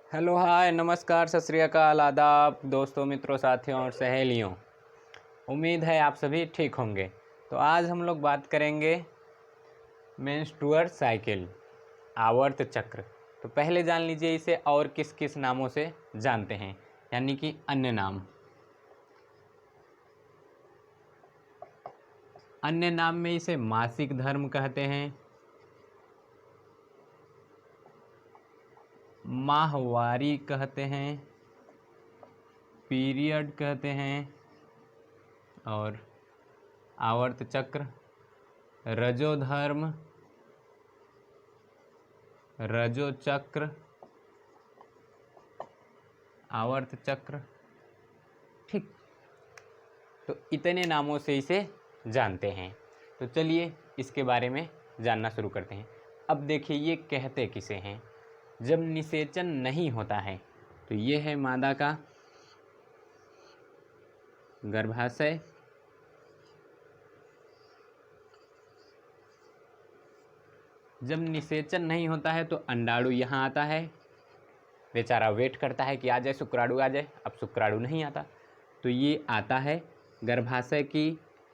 Hello hi नमस्कार सत श्री अकाल आदाब दोस्तों मित्रों साथियों और सहेलियों। उम्मीद है आप सभी ठीक होंगे। तो आज हम लोग बात करेंगे मेंस्ट्रुअल साइकिल, आवर्त चक्र। तो पहले जान लीजिए इसे और किस किस नामों से जानते हैं, यानी कि अन्य नाम। अन्य नाम में इसे मासिक धर्म कहते हैं, माहवारी कहते हैं, पीरियड कहते हैं और आवर्त चक्र, रजोधर्म, रजो चक्र, आवर्त चक्र। ठीक, तो इतने नामों से इसे जानते हैं। तो चलिए इसके बारे में जानना शुरू करते हैं। अब देखिए ये कहते किसे हैं। जब निषेचन नहीं होता है तो ये है मादा का गर्भाशय, जब निषेचन नहीं होता है तो अंडाणु यहाँ आता है, बेचारा वेट करता है कि आ जाए शुक्राणु आ जाए। अब शुक्राणु नहीं आता तो ये आता है गर्भाशय की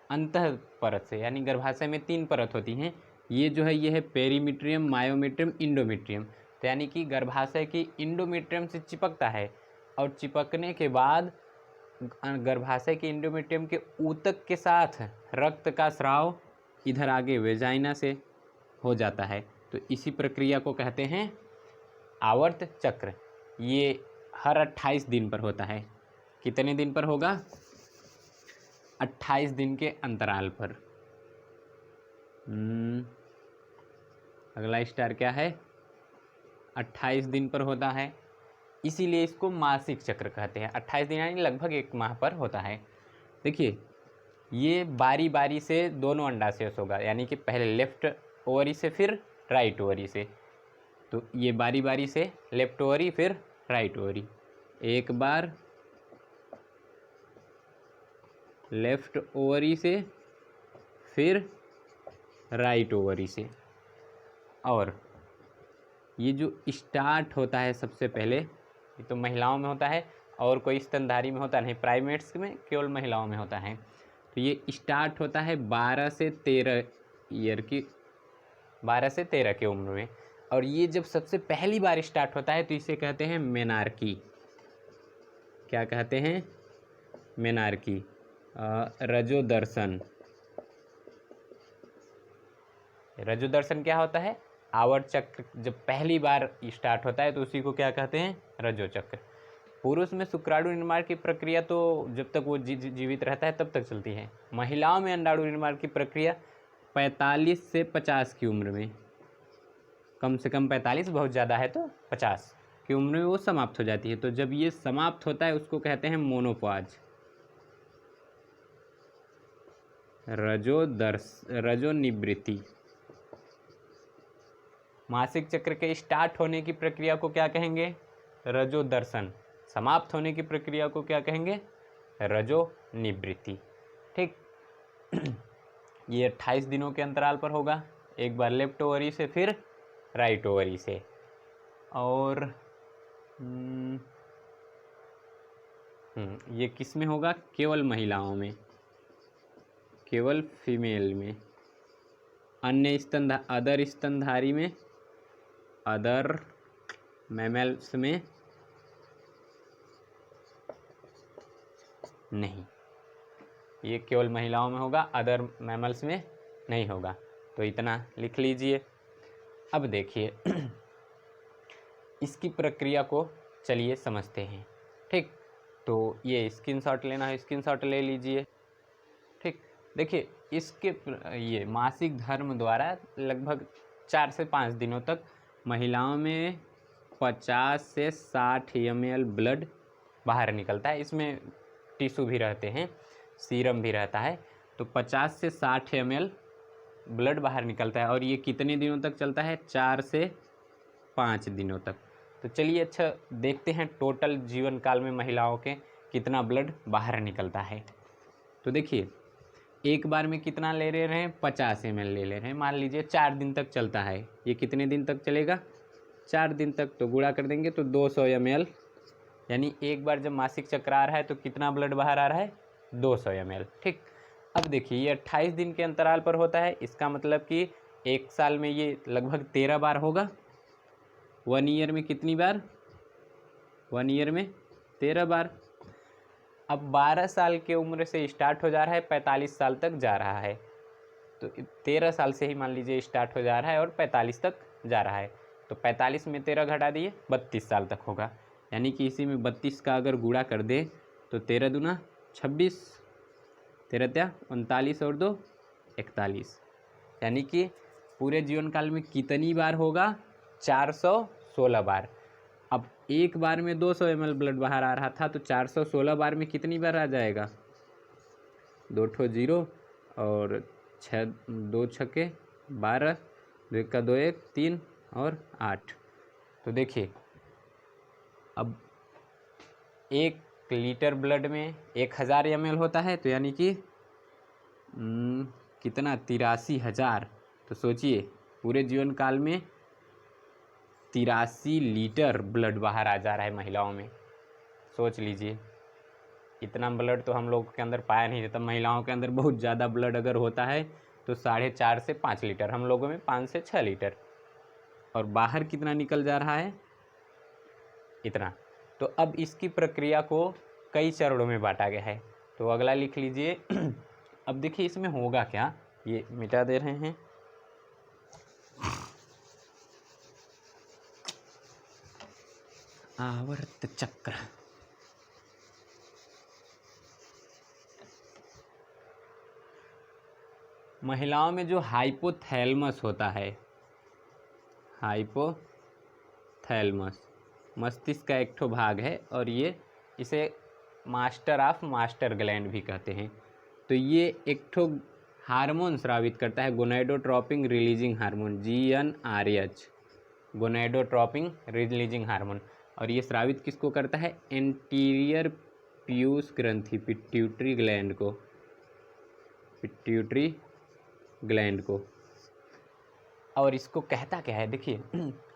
अंतः परत से, यानी गर्भाशय में 3 परत होती हैं। ये जो है ये है पेरीमीट्रियम, मायोमीट्रियम, इंडोमीट्रियम। तो यानी कि गर्भाशय की इंडोमीट्रियम से चिपकता है और चिपकने के बाद गर्भाशय के इंडोमीट्रियम के ऊतक के साथ रक्त का स्राव इधर आगे वेजाइना से हो जाता है। तो इसी प्रक्रिया को कहते हैं आवर्त चक्र। ये हर 28 दिन पर होता है। कितने दिन पर होगा? 28 दिन के अंतराल पर। अगला स्टार क्या है? 28 दिन पर होता है, इसीलिए इसको मासिक चक्र कहते हैं। 28 दिन यानी लगभग 1 माह पर होता है। देखिए ये बारी बारी से दोनों अंडाशय होगा, यानी कि पहले लेफ्ट ओवरी से फिर राइट ओवरी से। तो ये बारी बारी से लेफ्ट ओवरी फिर राइट ओवरी, एक बार लेफ्ट ओवरी से फिर राइट ओवरी से। और ये जो स्टार्ट होता है सबसे पहले, ये तो महिलाओं में होता है और कोई स्तनधारी में होता नहीं, प्राइमेट्स में केवल महिलाओं में होता है। तो ये स्टार्ट होता है 12 से 13 ईयर की, 12 से 13 की उम्र में। और ये जब सबसे पहली बार स्टार्ट होता है तो इसे कहते हैं मेनार्की। क्या कहते हैं? मेनार्की। रजो दर्शन। रजो दर्शन क्या होता है? आवर्त चक्र जब पहली बार स्टार्ट होता है तो उसी को क्या कहते हैं? रजो चक्र। पुरुष में शुक्राणु निर्माण की प्रक्रिया तो जब तक वो जीवित रहता है तब तक चलती है। महिलाओं में अंडाणु निर्माण की प्रक्रिया 45 से 50 की उम्र में, कम से कम 45, बहुत ज़्यादा है तो 50 की उम्र में वो समाप्त हो जाती है। तो जब ये समाप्त होता है उसको कहते हैं मोनोपॉज। रजो निवृत्ति। मासिक चक्र के स्टार्ट होने की प्रक्रिया को क्या कहेंगे? रजो दर्शन। समाप्त होने की प्रक्रिया को क्या कहेंगे? रजो निवृत्ति। ठीक। ये 28 दिनों के अंतराल पर होगा, एक बार लेफ्ट ओवरी से फिर राइट ओवरी से। और ये किस में होगा? केवल महिलाओं में, केवल फीमेल में। अन्य अदर स्तनधारी में, अदर मैमल्स में नहीं। ये केवल महिलाओं में होगा, अदर मैमल्स में नहीं होगा। तो इतना लिख लीजिए। अब देखिए इसकी प्रक्रिया को चलिए समझते हैं। ठीक, तो ये स्क्रीनशॉट लेना है, स्क्रीनशॉट ले लीजिए। ठीक, देखिए इसके ये मासिक धर्म द्वारा लगभग 4 से 5 दिनों तक महिलाओं में 50 से 60 ml ब्लड बाहर निकलता है। इसमें टिश्यू भी रहते हैं, सीरम भी रहता है। तो 50 से 60 ml ब्लड बाहर निकलता है। और ये कितने दिनों तक चलता है? 4 से 5 दिनों तक। तो चलिए अच्छा देखते हैं टोटल जीवन काल में महिलाओं के कितना ब्लड बाहर निकलता है। तो देखिए एक बार में कितना ले रहे हैं? 50 ml ले रहे हैं। मान लीजिए 4 दिन तक चलता है। ये कितने दिन तक चलेगा? 4 दिन तक, तो गुणा कर देंगे तो 200 ml, यानी एक बार जब मासिक चक्र आ रहा है तो कितना ब्लड बाहर आ रहा है, 200 ml। ठीक, अब देखिए ये 28 दिन के अंतराल पर होता है, इसका मतलब कि एक साल में ये लगभग 13 बार होगा। 1 ईयर में कितनी बार, 1 ईयर में 13 बार। अब 12 साल की उम्र से स्टार्ट हो जा रहा है, 45 साल तक जा रहा है, तो 13 साल से ही मान लीजिए स्टार्ट हो जा रहा है और 45 तक जा रहा है, तो 45 में 13 घटा दिए, 32 साल तक होगा। यानी कि इसी में 32 का अगर गुणा कर दे तो 13 दूना 26, 13 त्या 39 और 2 41, यानी कि पूरे जीवन काल में कितनी बार होगा, 416 बार। अब एक बार में 200 ml ब्लड बाहर आ रहा था, तो 416 बार में कितनी बार आ जाएगा, 2 ठो 0 और 6 2 छक्के 12, 2 1 2 1 3 और 8। तो देखिए अब 1 लीटर ब्लड में 1000 ml होता है, तो यानी कि कितना, 83,000। तो सोचिए पूरे जीवन काल में 83 लीटर ब्लड बाहर आ जा रहा है महिलाओं में। सोच लीजिए, इतना ब्लड तो हम लोग के अंदर पाया नहीं जाता। महिलाओं के अंदर बहुत ज़्यादा ब्लड अगर होता है तो 4.5 से 5 लीटर, हम लोगों में 5 से 6 लीटर, और बाहर कितना निकल जा रहा है, इतना। तो अब इसकी प्रक्रिया को कई चरणों में बांटा गया है, तो अगला लिख लीजिए। अब देखिए इसमें होगा क्या, ये मिटा दे रहे हैं। आवर्त चक्र, महिलाओं में जो हाइपोथैलेमस होता है, हाइपोथैलेमस मस्तिष्क का एक ठो भाग है, और ये इसे मास्टर ऑफ मास्टर ग्लैंड भी कहते हैं। तो ये एक ठो हार्मोन स्रावित करता है, gonadotropin releasing hormone, GnRH, gonadotropin releasing hormone. और ये स्रावित किसको करता है, एंटीरियर पीयूष ग्रंथि, पिट्यूटरी ग्लैंड को, पिट्यूटरी ग्लैंड को। और इसको कहता क्या है, देखिए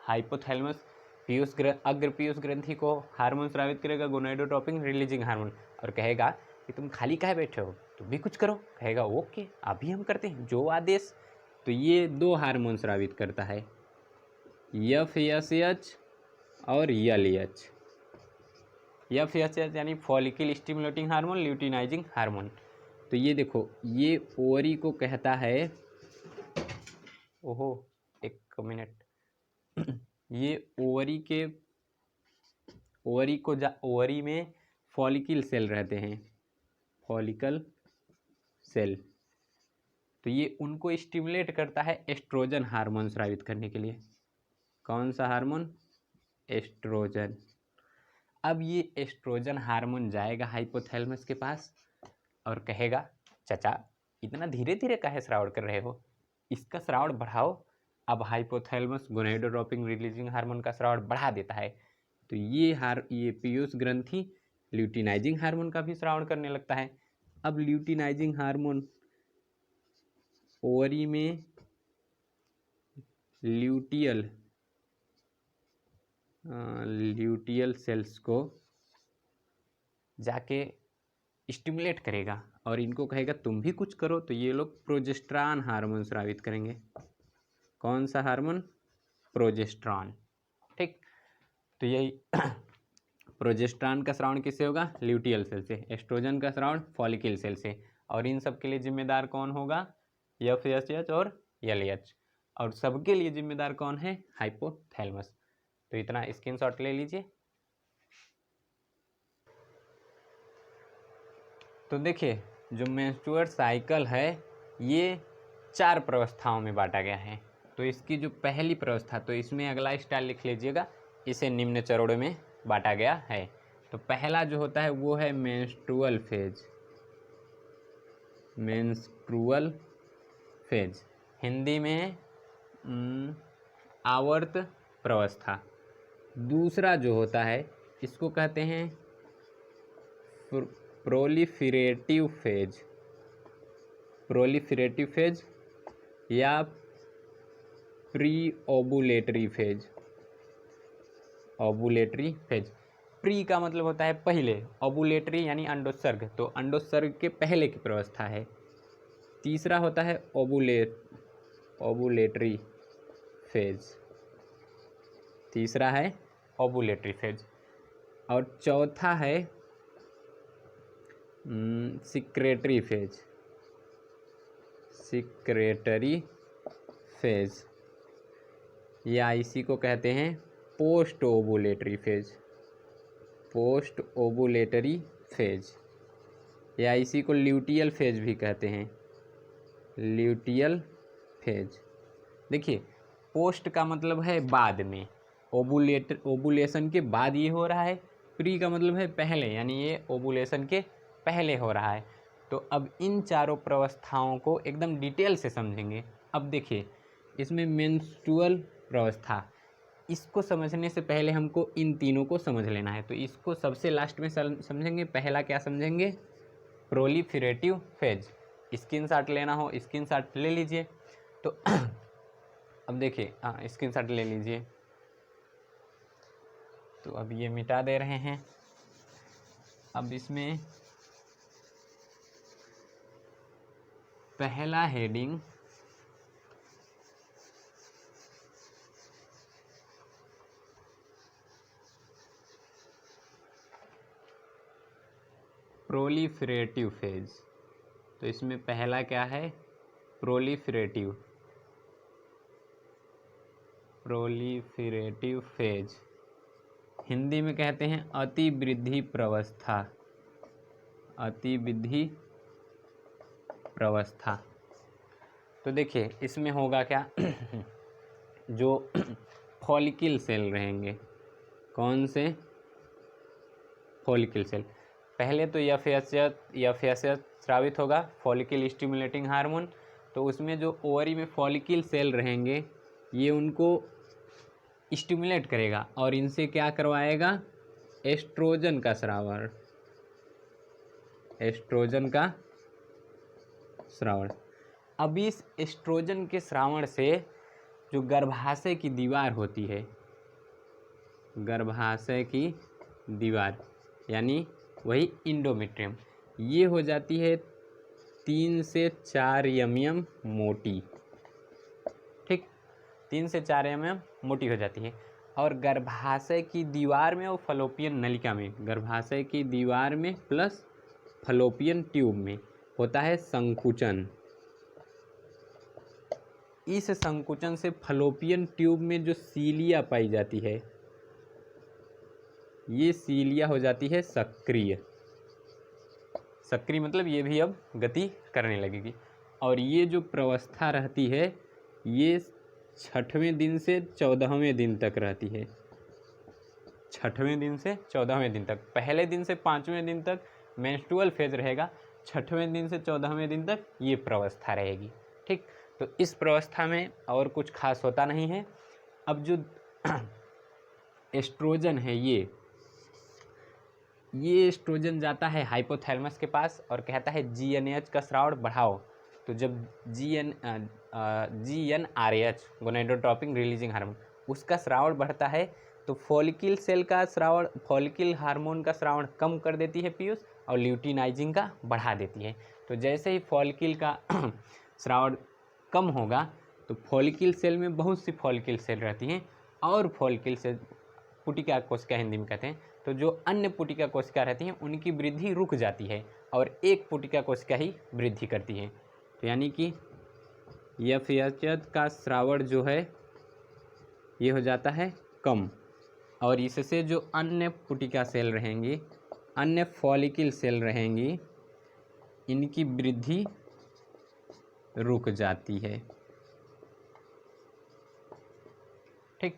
हाइपोथैलेमस अग्र पीयूष ग्रंथि को हार्मोन स्रावित करेगा, गोनाडोट्रोपिन रिलीजिंग हार्मोन, और कहेगा कि तुम खाली काहे बैठे हो, तुम भी कुछ करो। कहेगा ओके अभी हम करते हैं, जो आदेश। तो ये 2 हार्मोन स्रावित करता है, FSH और LH। FSH यानी follicle stimulating hormone, luteinizing hormone. तो ये देखो, ये ओवरी को कहता है, ओहो 1 मिनट, ये ओवरी में फॉलिकल सेल रहते हैं, फॉलिकल सेल। तो ये उनको स्टिमुलेट करता है एस्ट्रोजन हार्मोन स्रावित करने के लिए। कौन सा हार्मोन, एस्ट्रोजन। अब ये एस्ट्रोजन हार्मोन जाएगा हाइपोथैलेमस के पास और कहेगा चाचा इतना धीरे धीरे काहे श्रावण कर रहे हो, इसका श्रावण बढ़ाओ। अब हाइपोथैलेमस गोनाडोट्रोपिन रिलीजिंग हार्मोन का श्रावण बढ़ा देता है, तो ये पीयूष ग्रंथि ल्यूटिनाइजिंग हार्मोन का भी श्रावण करने लगता है। अब ल्यूटिनाइजिंग हार्मोन ओवरी में ल्यूटियल सेल्स को जाके स्टिमुलेट करेगा और इनको कहेगा तुम भी कुछ करो। तो ये लोग प्रोजेस्टेरॉन हार्मोन स्रावित करेंगे। कौन सा हार्मोन, प्रोजेस्टेरॉन। ठीक, तो यही प्रोजेस्टेरॉन का श्रावण किससे होगा, ल्यूटियल सेल से। एस्ट्रोजन का श्रावण फॉलिकल सेल से। और इन सब के लिए जिम्मेदार कौन होगा, FSH और LH। और सबके लिए जिम्मेदार कौन है, हाइपोथैलेमस। तो इतना स्क्रीनशॉट ले लीजिए। तो देखिए जो मेंस्ट्रुअल साइकिल है ये 4 प्रावस्थाओं में बांटा गया है। तो इसकी जो पहली प्रावस्था, तो इसमें अगला स्टाइल लिख लीजिएगा, इसे निम्न चरणों में बांटा गया है। तो पहला जो होता है वो है menstrual phase, menstrual phase, Hindi में आवर्त प्रावस्था। दूसरा जो होता है इसको कहते हैं प्रोलिफरेटिव फेज, प्रोलिफरेटिव फेज या pre ovulatory phase, ovulatory phase. Pre का मतलब होता है पहले, ओवुलेटरी यानी अंडोत्सर्ग, तो अंडोत्सर्ग के पहले की प्रावस्था है। तीसरा होता है ओवुलेटरी फेज, तीसरा है ओवुलेटरी फेज। और चौथा है सिक्रेटरी फेज, सिक्रेटरी फेज, या इसी को कहते हैं post ovulatory phase, post ovulatory phase, या इसी को ल्यूटियल फेज भी कहते हैं, ल्यूटियल फेज। देखिए पोस्ट का मतलब है बाद में, ओवुलेशन के बाद ये हो रहा है। प्री का मतलब है पहले, यानी ये ओवुलेशन के पहले हो रहा है। तो अब इन चारों प्रावस्थाओं को एकदम डिटेल से समझेंगे। अब देखिए इसमें मेंस्ट्रुअल प्रावस्था, इसको समझने से पहले हमको इन तीनों को समझ लेना है, तो इसको सबसे लास्ट में समझेंगे। पहला क्या समझेंगे? Proliferative phase. स्क्रीनशॉट लेना हो स्क्रीनशॉट ले लीजिए। तो अब देखिए, हाँ स्क्रीनशॉट ले लीजिए। तो अब ये मिटा दे रहे हैं। अब इसमें पहला हेडिंग प्रोलिफेरेटिव फेज। तो इसमें पहला क्या है? प्रोलिफेरेटिव, प्रोलिफेरेटिव फेज, हिंदी में कहते हैं अतिवृद्धि प्रावस्था, अतिवृद्धि प्रावस्था। तो देखिए इसमें होगा क्या जो फॉलिकल सेल रहेंगे, कौन से? Follicle cell. पहले तो एफएसएच स्रावित होगा, फॉलिकल स्टिमुलेटिंग हार्मोन। तो उसमें जो ओवरी में फॉलिकल सेल रहेंगे ये उनको स्टिमुलेट करेगा और इनसे क्या करवाएगा? एस्ट्रोजन का स्रावण, एस्ट्रोजन का स्रावण। अब इस एस्ट्रोजन के स्रावण से जो गर्भाशय की दीवार होती है, गर्भाशय की दीवार यानी वही इंडोमेट्रियम, ये हो जाती है 3 से 4 mm मोटी। ठीक, 3 से 4 mm मोटी हो जाती है। और गर्भाशय की दीवार में और फलोपियन नलिका में, गर्भाशय की दीवार में प्लस फलोपियन ट्यूब में होता है संकुचन। इस संकुचन से फलोपियन ट्यूब में जो सीलिया पाई जाती है, ये सीलिया हो जाती है सक्रिय। सक्रिय मतलब ये भी अब गति करने लगेगी। और ये जो प्रावस्था रहती है ये 6वें दिन से 14वें दिन तक रहती है, 6वें दिन से 14वें दिन तक। पहले दिन से 5वें दिन तक मेंस्ट्रुअल फेज रहेगा, 6वें दिन से 14वें दिन तक ये प्रावस्था रहेगी। ठीक, तो इस प्रावस्था में और कुछ खास होता नहीं है। अब जो एस्ट्रोजन है ये एस्ट्रोजन जाता है हाइपोथैलेमस के पास और कहता है GnRH का स्राव बढ़ाओ। तो जब GnRH गोनेडोट्रोपिन रिलीजिंग हार्मोन, उसका स्राव बढ़ता है तो फॉलिकल सेल का स्राव, फॉलिकल हार्मोन का स्राव कम कर देती है पीयूष, और ल्यूटिनाइजिंग का बढ़ा देती है। तो जैसे ही फॉलिकल का स्राव कम होगा तो फॉलिकल सेल में बहुत सी फॉलिकल सेल रहती हैं और फॉलिकल सेल पुटिका कोशिका हिंदी में कहते हैं। तो जो अन्य पुटिका कोशिका रहती हैं उनकी वृद्धि रुक जाती है और एक पुटिका कोशिका ही वृद्धि करती है। तो यानी कि एफएसएच का स्रावण जो है ये हो जाता है कम, और इससे जो अन्य पुटिका सेल रहेंगी, अन्य फॉलिकल सेल रहेंगी, इनकी वृद्धि रुक जाती है। ठीक,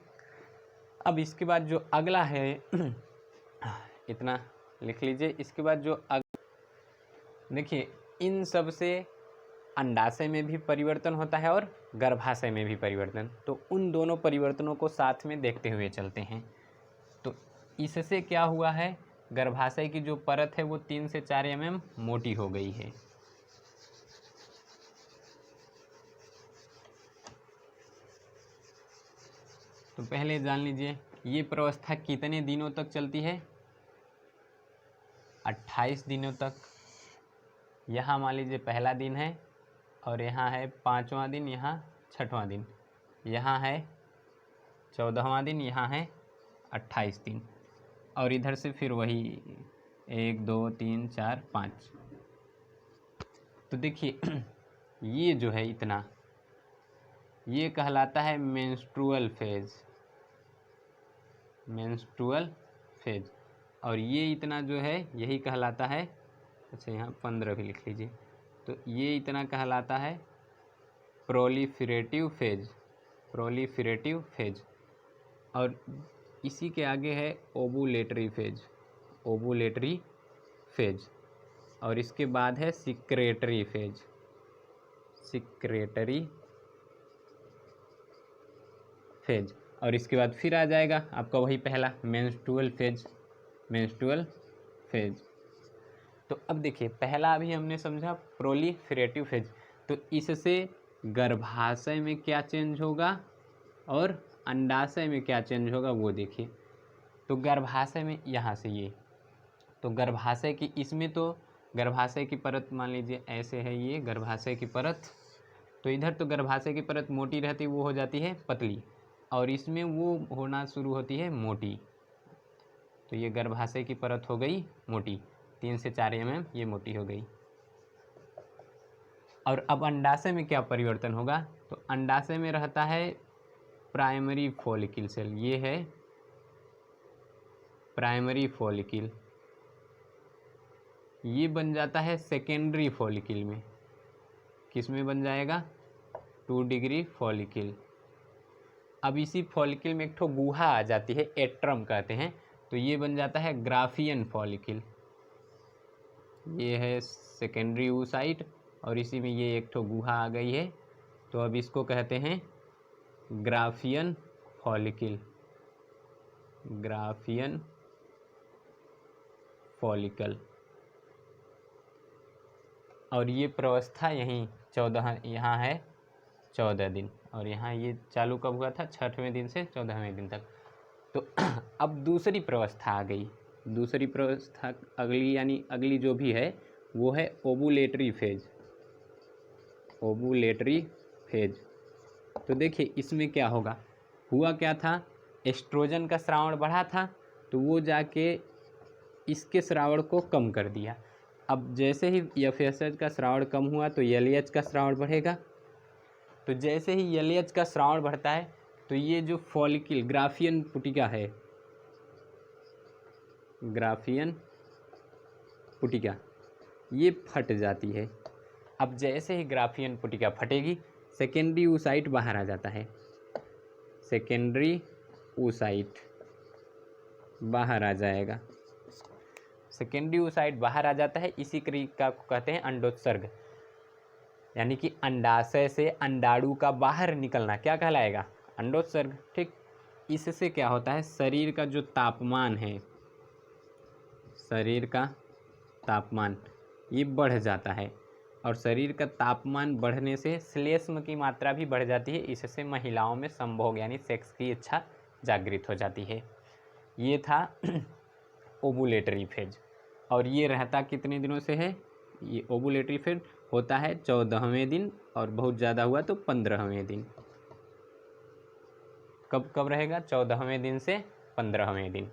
अब इसके बाद जो अगला है इतना लिख लीजिए। इसके बाद जो देखिए इन सब से अंडाशय में भी परिवर्तन होता है और गर्भाशय में भी परिवर्तन। तो उन दोनों परिवर्तनों को साथ में देखते हुए चलते हैं। तो इससे क्या हुआ है? गर्भाशय की जो परत है वो 3 से 4 mm मोटी हो गई है। तो पहले जान लीजिए ये प्रवस्था कितने दिनों तक चलती है? 28 दिनों तक। यहाँ मान लीजिए पहला दिन है और यहाँ है 5वां दिन, यहाँ 6वां दिन, यहाँ है 14वां दिन, यहाँ है 28 दिन, और इधर से फिर वही 1 2 3 4 5। तो देखिए ये जो है इतना, ये कहलाता है मेंस्ट्रुअल फेज, मेंस्ट्रुअल फेज। और ये इतना जो है यही कहलाता है, अच्छा यहाँ 15 भी लिख लीजिए, तो ये इतना कहलाता है प्रोलिफरेटिव फेज, प्रोलिफरेटिव फेज। और इसी के आगे है ओवुलेटरी फेज, ओवुलेटरी फेज। और इसके बाद है सिक्रेटरी फेज, सिक्रेटरी फेज। और इसके बाद फिर आ जाएगा आपका वही पहला मेंस्ट्रुअल फेज, मेंस्ट्रुअल फेज। तो अब देखिए पहला अभी हमने समझा प्रोलिफरेटिव फेज, तो इससे गर्भाशय में क्या चेंज होगा और अंडाशय में क्या चेंज होगा वो देखिए। तो गर्भाशय में यहाँ से ये, तो गर्भाशय की, इसमें तो गर्भाशय की परत मान लीजिए ऐसे है, ये गर्भाशय की परत, तो इधर तो गर्भाशय की परत मोटी रहती है, वो हो जाती है पतली, और इसमें वो होना शुरू होती है मोटी। तो ये गर्भाशय की परत हो गई मोटी, 3 से 4 mm ये मोटी हो गई। और अब अंडाशय में क्या परिवर्तन होगा? तो अंडाशय में रहता है प्राइमरी फॉलिकल सेल, ये है प्राइमरी फॉलिकल, ये बन जाता है सेकेंडरी फॉलिकल में। किस में बन जाएगा? 2 डिग्री फॉलिकल। अब इसी फॉलिकल में एक ठो गुहा आ जाती है, एट्रम कहते हैं, तो ये बन जाता है ग्राफियन फॉलिकल। ये है सेकेंडरी oocyte और इसी में ये एक ठो गुहा आ गई है, तो अब इसको कहते हैं ग्राफियन फॉलिकल, ग्राफियन फॉलिकल। और ये प्रवस्था यहीं 14, यहाँ है 14 दिन, और यहाँ ये चालू कब हुआ था? 6वें दिन से 14वें दिन तक। तो अब दूसरी प्रवस्था आ गई, दूसरी प्रवस्था अगली, यानी अगली जो भी है वो है ओवुलेटरी फेज, ओवुलेटरी फेज। तो देखिए इसमें क्या होगा, हुआ क्या था, एस्ट्रोजन का श्रावण बढ़ा था, तो वो जाके इसके श्रावण को कम कर दिया। अब जैसे ही एफएसएच का श्रावण कम हुआ तो एलएच का श्रावण बढ़ेगा, तो जैसे ही एलएच का श्रावण बढ़ता है तो ये जो फॉलिकल ग्राफियन पुटिका है, ग्राफियन पुटिका ये फट जाती है। अब जैसे ही ग्राफियन पुटिका फटेगी, सेकेंडरी oocyte बाहर आ जाता है, सेकेंडरी oocyte बाहर आ जाएगा, सेकेंडरी oocyte बाहर आ जाता है। इसी क्रिया को कहते हैं अंडोत्सर्ग, यानी कि अंडाशय से अंडाणु का बाहर निकलना क्या कहलाएगा? अंडोत्सर्ग। ठीक, इससे क्या होता है, शरीर का जो तापमान है, शरीर का तापमान ये बढ़ जाता है, और शरीर का तापमान बढ़ने से श्लेष्म की मात्रा भी बढ़ जाती है, इससे महिलाओं में संभोग यानी सेक्स की इच्छा जागृत हो जाती है। ये था ओवुलेटरी फेज। और ये रहता कितने दिनों से है? ये ओवुलेटरी फेज होता है 14वें दिन, और बहुत ज़्यादा हुआ तो 15वें दिन। कब कब रहेगा? 14वें दिन से 15वें दिन।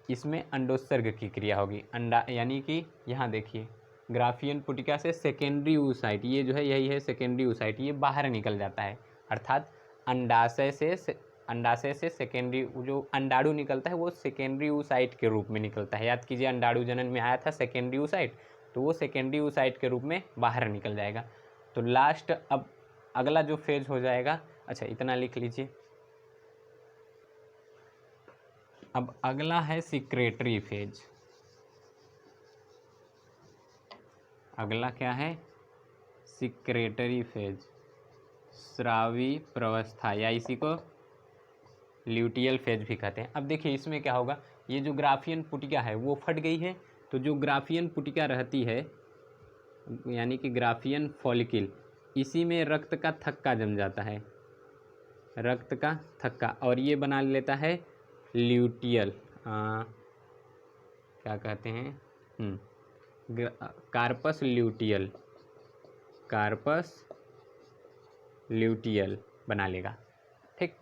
इसमें अंडोत्सर्ग की क्रिया होगी, अंडा, यानी कि यहाँ देखिए ग्राफियन पुटिका से सेकेंडरी oocyte, ये जो है यही है सेकेंडरी oocyte, ये बाहर निकल जाता है, अर्थात अंडाशय से सेकेंडरी, जो अंडाणु निकलता है वो सेकेंडरी oocyte के रूप में निकलता है। याद कीजिए अंडाणु जनन में आया था सेकेंडरी oocyte, तो वो सेकेंडरी oocyte के रूप में बाहर निकल जाएगा। तो लास्ट अब अगला जो फेज हो जाएगा, अच्छा इतना लिख लीजिए, अब अगला है सिक्रेटरी फेज। अगला क्या है? सिक्रेटरी फेज, स्रावी प्रवस्था, या इसी को ल्यूटियल फेज भी कहते हैं। अब देखिए इसमें क्या होगा, ये जो ग्राफियन पुटिका है वो फट गई है, तो जो ग्राफियन पुटिका रहती है यानी कि ग्राफियन फॉलिकल, इसी में रक्त का थक्का जम जाता है, रक्त का थक्का, और ये बना लेता है ल्यूटियल, क्या कहते हैं, कार्पस ल्यूटियल, कार्पस ल्यूटियल बना लेगा। ठीक,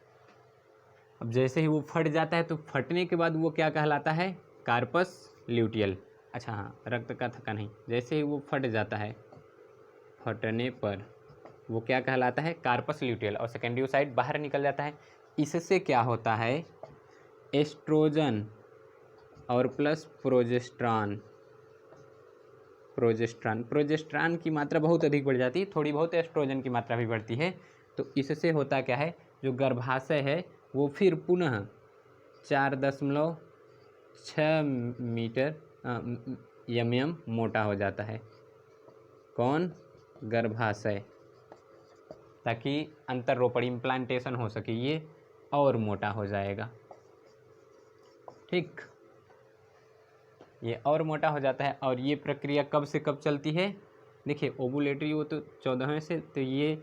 अब जैसे ही वो फट जाता है तो फटने के बाद वो क्या कहलाता है, कार्पस ल्यूटियल। अच्छा हाँ, रक्त का थक्का नहीं, जैसे ही वो फट जाता है, फटने पर वो क्या कहलाता है, कार्पस ल्यूटियल, और सेकेंडरी साइड बाहर निकल जाता है। इससे क्या होता है, एस्ट्रोजन और प्लस प्रोजेस्ट्रॉन, प्रोजेस्ट्रॉन की मात्रा बहुत अधिक बढ़ जाती है, थोड़ी बहुत एस्ट्रोजन की मात्रा भी बढ़ती है। तो इससे होता क्या है, जो गर्भाशय है वो फिर पुनः 4.6 मीटर mm मोटा हो जाता है। कौन, गर्भाशय, ताकि अंतर्रोपण इम्प्लांटेशन हो सके, ये और मोटा हो जाएगा। ठीक, ये और मोटा हो जाता है। और ये प्रक्रिया कब से कब चलती है, देखिए ओवुलेटरी वो तो 14वें से, तो ये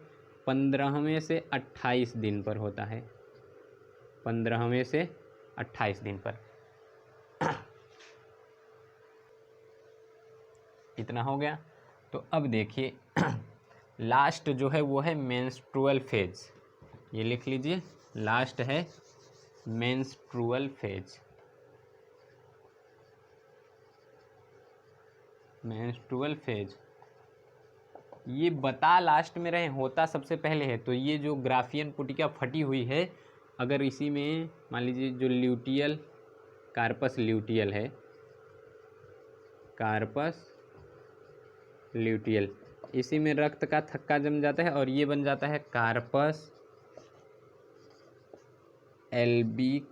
15वें से 28 दिन पर होता है, 15वें से 28 दिन पर। इतना हो गया। तो अब देखिए लास्ट जो है वो है मेंस्ट्रुअल फेज, ये लिख लीजिए, लास्ट है मेंस्ट्रुअल फेज। मेंस्ट्रुअल फेज ये बता लास्ट में रहे, होता सबसे पहले है। तो ये जो ग्राफियन पुटिका फटी हुई है, अगर इसी में मान लीजिए जो ल्यूटियल, कार्पस ल्यूटियल है, कार्पस ल्यूटियल, इसी में रक्त का थक्का जम जाता है और ये बन जाता है कार्पस एल्बिकेंट,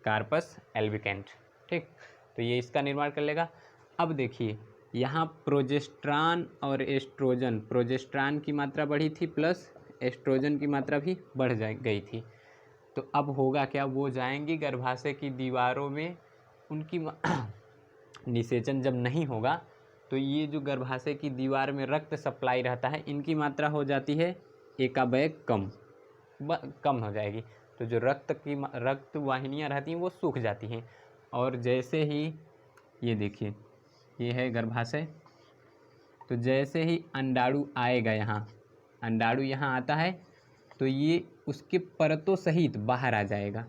कार्पस एल्बिकेंट। ठीक, तो ये इसका निर्माण कर लेगा। अब देखिए यहाँ प्रोजेस्ट्रॉन और एस्ट्रोजन, प्रोजेस्ट्रॉन की मात्रा बढ़ी थी प्लस एस्ट्रोजन की मात्रा भी बढ़ गई थी। तो अब होगा क्या, वो जाएंगी गर्भाशय की दीवारों में, उनकी निषेचन जब नहीं होगा तो ये जो गर्भाशय की दीवार में रक्त सप्लाई रहता है, इनकी मात्रा हो जाती है एकाबैग कम हो जाएगी। तो जो रक्त वाहिनियाँ रहती हैं वो सूख जाती हैं। और जैसे ही ये देखिए, ये है गर्भाशय, तो जैसे ही अंडाणु आएगा यहाँ, अंडाणु यहाँ आता है तो ये उसके परतों सहित बाहर आ जाएगा।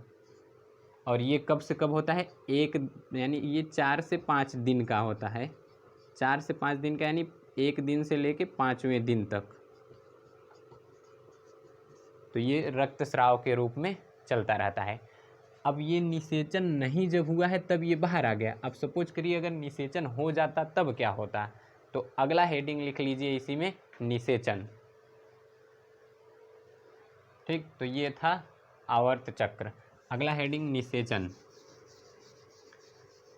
और ये कब से कब होता है, यानी ये 4 से 5 दिन का होता है, 4 से 5 दिन का, यानी 1 दिन से लेके 5वें दिन तक। तो ये रक्तस्राव के रूप में चलता रहता है। अब ये निषेचन नहीं जब हुआ है तब ये बाहर आ गया। अब सपोज करिए अगर निषेचन हो जाता तब क्या होता, तो अगला हेडिंग लिख लीजिए इसी में, निषेचन। ठीक, तो ये था आवर्त चक्र। अगला हेडिंग निषेचन।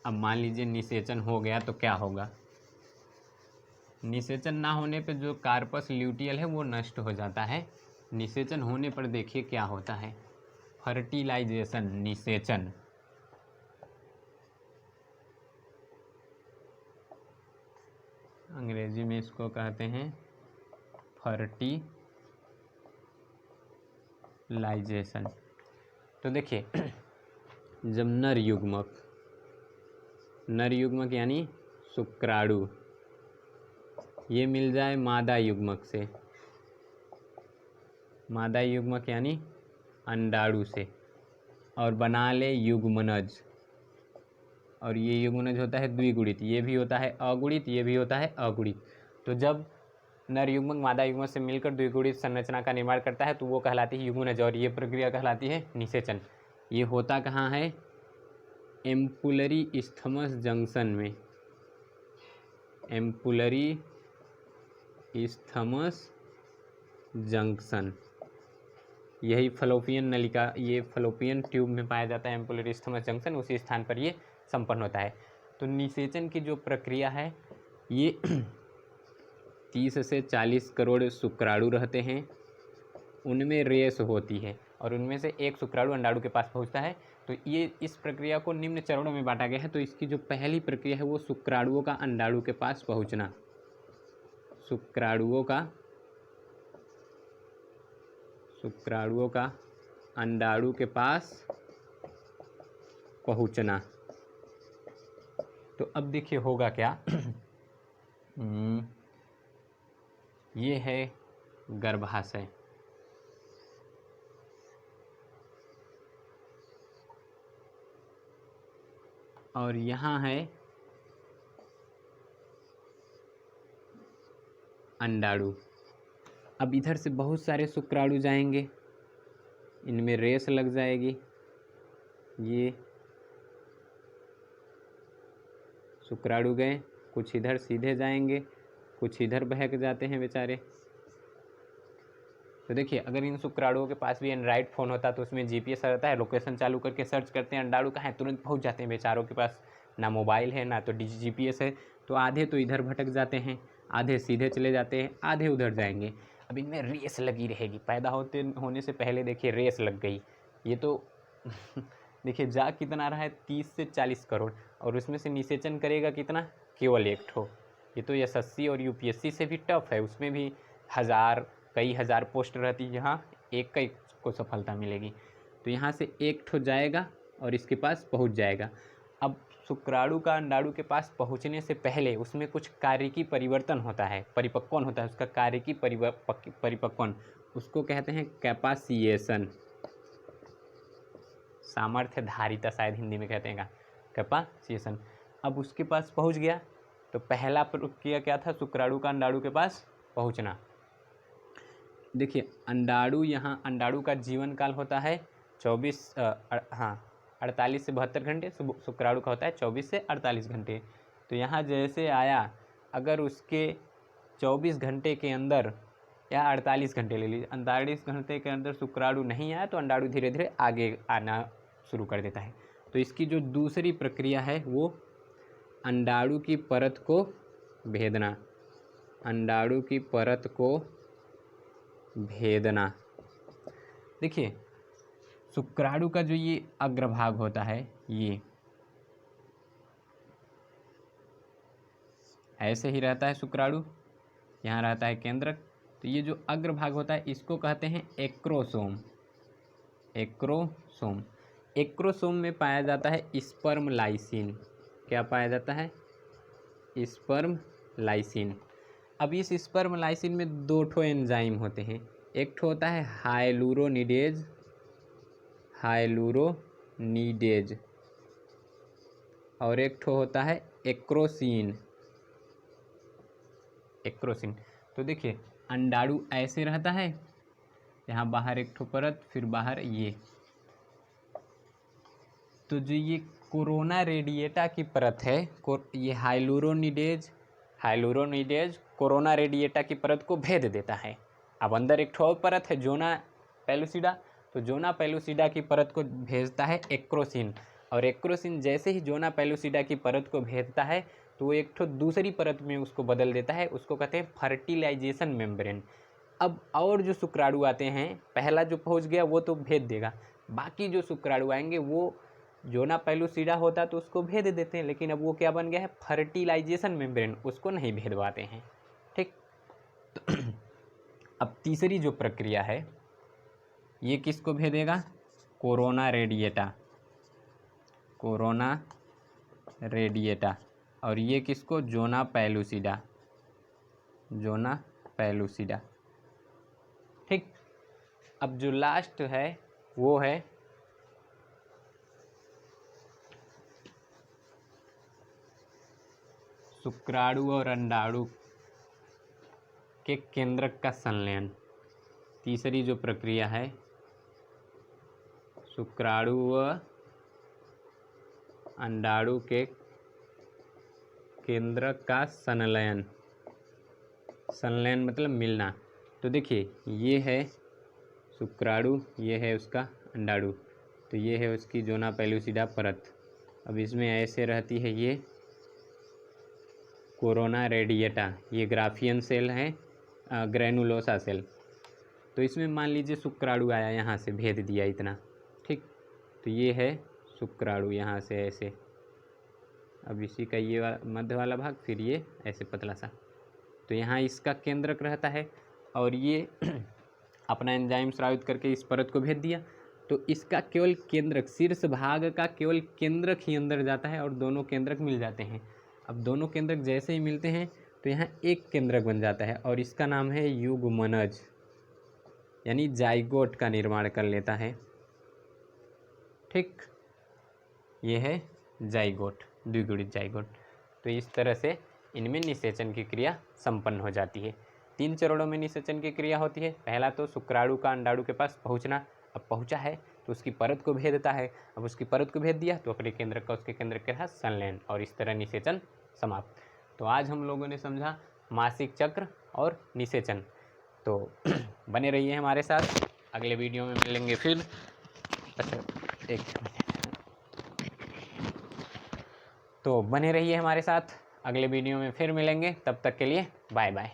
अब मान लीजिए निषेचन हो गया तो क्या होगा, निषेचन ना होने पे जो कार्पस ल्यूटियल है वो नष्ट हो जाता है। निषेचन होने पर देखिए क्या होता है, फर्टिलाइजेशन, निषेचन। अंग्रेजी में इसको कहते हैं फर्टिलाइजेशन। तो देखिए जब नर युग्मक यानी शुक्राणु ये मिल जाए मादा युग्मक से, मादा युग्मक यानी अंडाणु से, और बना ले युग्मनज, और ये युग्मनज होता है द्विगुणित, ये भी होता है अगुणित, ये भी होता है अगुणित। तो जब नर युग्मक मादा युग्मक से मिलकर द्विगुणित संरचना का निर्माण करता है तो वो कहलाती है युग्मनज, और ये प्रक्रिया कहलाती है निषेचन। ये होता कहाँ है, एम्पुलरी इस्थमस जंक्शन में, एम्पुलरी इस्थमस जंक्शन, यही फलोपियन नलिका, ये फलोपियन ट्यूब में पाया जाता है एम्पुलरी इस्थमस जंक्शन, उसी स्थान पर ये संपन्न होता है। तो निषेचन की जो प्रक्रिया है ये 30 से 40 करोड़ शुक्राणु रहते हैं, उनमें रेस होती है और उनमें से एक शुक्राणु अंडाणु के पास पहुंचता है। तो ये इस प्रक्रिया को निम्न चरणों में बांटा गया है। तो इसकी जो पहली प्रक्रिया है वो शुक्राणुओं का अंडाणु के पास पहुंचना, शुक्राणुओं का शुक्राणुओं का अंडाणु के पास पहुंचना। तो अब देखिए होगा क्या ये है गर्भाशय, और यहाँ है अंडाणु। अब इधर से बहुत सारे शुक्राणु जाएंगे, इनमें रेस लग जाएगी। ये शुक्राणु गए, कुछ इधर सीधे जाएंगे, कुछ इधर बहक जाते हैं बेचारे। तो देखिए अगर इन शुक्राणुओं के पास भी एंड्रॉइड फ़ोन होता तो उसमें जीपीएस रहता है, लोकेशन चालू करके सर्च करते हैं अंडाणु कहाँ है, तुरंत पहुंच जाते हैं। बेचारों के पास ना मोबाइल है ना तो जीपीएस है, तो आधे तो इधर भटक जाते हैं, आधे सीधे चले जाते हैं, आधे उधर जाएंगे। अब इनमें रेस लगी रहेगी, पैदा होने से पहले देखिए रेस लग गई। ये तो देखिए जा कितना रहा है 30 से 40 करोड़, और उसमें से निषेचन करेगा कितना, केवल एक ठो। ये तो एसएससी और यूपीएससी से भी टफ है, उसमें भी कई हज़ार पोस्ट रहती है, यहाँ एक को सफलता मिलेगी। तो यहाँ से एक ठो जाएगा और इसके पास पहुँच जाएगा। अब शुक्राणु का अंडाणु के पास पहुँचने से पहले उसमें कुछ कार्यकी परिवर्तन होता है, परिपक्वन होता है, उसका कार्यकी परिपक्वन, उसको कहते हैं कैपासिएशन, सामर्थ्य धारिता शायद हिंदी में कहते हैं, कैपासिएशन। अब उसके पास पहुँच गया तो पहला प्रक्रिया क्या था, शुक्राणु का अंडाणु के पास पहुँचना। देखिए अंडाणु, यहाँ अंडाणु का जीवन काल होता है 48 से 72 घंटे, शुक्राणु का होता है 24 से 48 घंटे। तो यहाँ जैसे आया, अगर उसके 24 घंटे के अंदर या 48 घंटे ले लीजिए, 48 घंटे के अंदर शुक्राणु नहीं आया तो अंडाणु धीरे धीरे आगे आना शुरू कर देता है। तो इसकी जो दूसरी प्रक्रिया है वो अंडाणु की परत को भेदना, अंडाणु की परत को भेदना। देखिए शुक्राणु का जो ये अग्रभाग होता है, ये ऐसे ही रहता है शुक्राणु, यहाँ रहता है केंद्रक। तो ये जो अग्रभाग होता है इसको कहते हैं एक्रोसोम। एक्रोसोम, एक्रोसोम में पाया जाता है स्पर्म लाइसिन। क्या पाया जाता है, स्पर्म लाइसिन। अब इस स्पर्म लाइसिन में दो ठो एंजाइम होते हैं, एक ठो होता है हाइलुरोनिडेज, और एक ठो होता है एक्रोसिन। तो देखिए अंडाणु ऐसे रहता है, यहाँ बाहर एक ठो परत, फिर बाहर ये। तो जो ये कोरोना रेडिएटा की परत है, ये हाइलुरोनिडेज कोरोना रेडिएटा की परत को भेद देता है। अब अंदर एक ठो और परत है जोना पेलुसिडा, तो जोना पेलुसिडा की परत को भेजता है एक्रोसिन, और एक्रोसिन जैसे ही जोना पेलुसिडा की परत को भेजता है तो वो एक ठो दूसरी परत में उसको बदल देता है, उसको कहते हैं फर्टिलाइजेशन मेम्ब्रेन। अब और जो शुक्राणु आते हैं, पहला जो पहुंच गया वो तो भेद देगा, बाकी जो शुक्राणु आएंगे वो जोना पेलुसिडा होता तो उसको भेद देते हैं, लेकिन अब वो क्या बन गया है, फर्टिलाइजेशन मेम्ब्रेन, उसको नहीं भेद पाते हैं। ठीक, तो अब तीसरी जो प्रक्रिया है ये किसको भेदेगा, कोरोना रेडिएटा, और ये किसको, जोना पेलुसिडा। ठीक, अब जो लास्ट है वो है शुक्राणु और अंडाणु के केंद्रक का संलयन। तीसरी जो प्रक्रिया है शुक्राणु व अंडाणु के केंद्रक का संलयन मतलब मिलना। तो देखिए ये है शुक्राणु, ये है उसका अंडाणु, तो ये है उसकी जोना पेलुसिडा परत। अब इसमें ऐसे रहती है ये कोरोना रेडिएटा, ये ग्राफियन सेल है, ग्रैनुलोसा सेल। तो इसमें मान लीजिए शुक्राणु आया, यहाँ से भेद दिया इतना, ठीक, तो ये है शुक्राणु यहाँ से ऐसे, अब इसी का ये मध्य वाला भाग, फिर ये ऐसे पतला सा, तो यहाँ इसका केंद्रक रहता है। और ये अपना एंजाइम स्रावित करके इस परत को भेज दिया, तो इसका केवल केंद्रक, शीर्ष भाग का केवल केंद्रक ही अंदर जाता है और दोनों केंद्रक मिल जाते हैं। अब दोनों केंद्रक जैसे ही मिलते हैं तो यहाँ एक केंद्रक बन जाता है और इसका नाम है युग्मनज, यानी जाइगोट का निर्माण कर लेता है। ठीक, ये है जाइगोट, द्विगुणित जाइगोट। तो इस तरह से इनमें निषेचन की क्रिया संपन्न हो जाती है। 3 चरणों में निषेचन की क्रिया होती है। पहला तो शुक्राणु का अंडाणु के पास पहुंचना, अब पहुंचा है तो उसकी परत को भेदता है, अब उसकी परत को भेद दिया तो अपने केंद्रक का उसके केंद्रक के साथ संलयन, और इस तरह निषेचन समाप्त। तो आज हम लोगों ने समझा मासिक चक्र और निषेचन। तो बने रहिए हमारे साथ, अगले वीडियो में मिलेंगे फिर। अच्छा, एक मिनट, तो बने रहिए हमारे साथ, अगले वीडियो में फिर मिलेंगे। तब तक के लिए बाय बाय।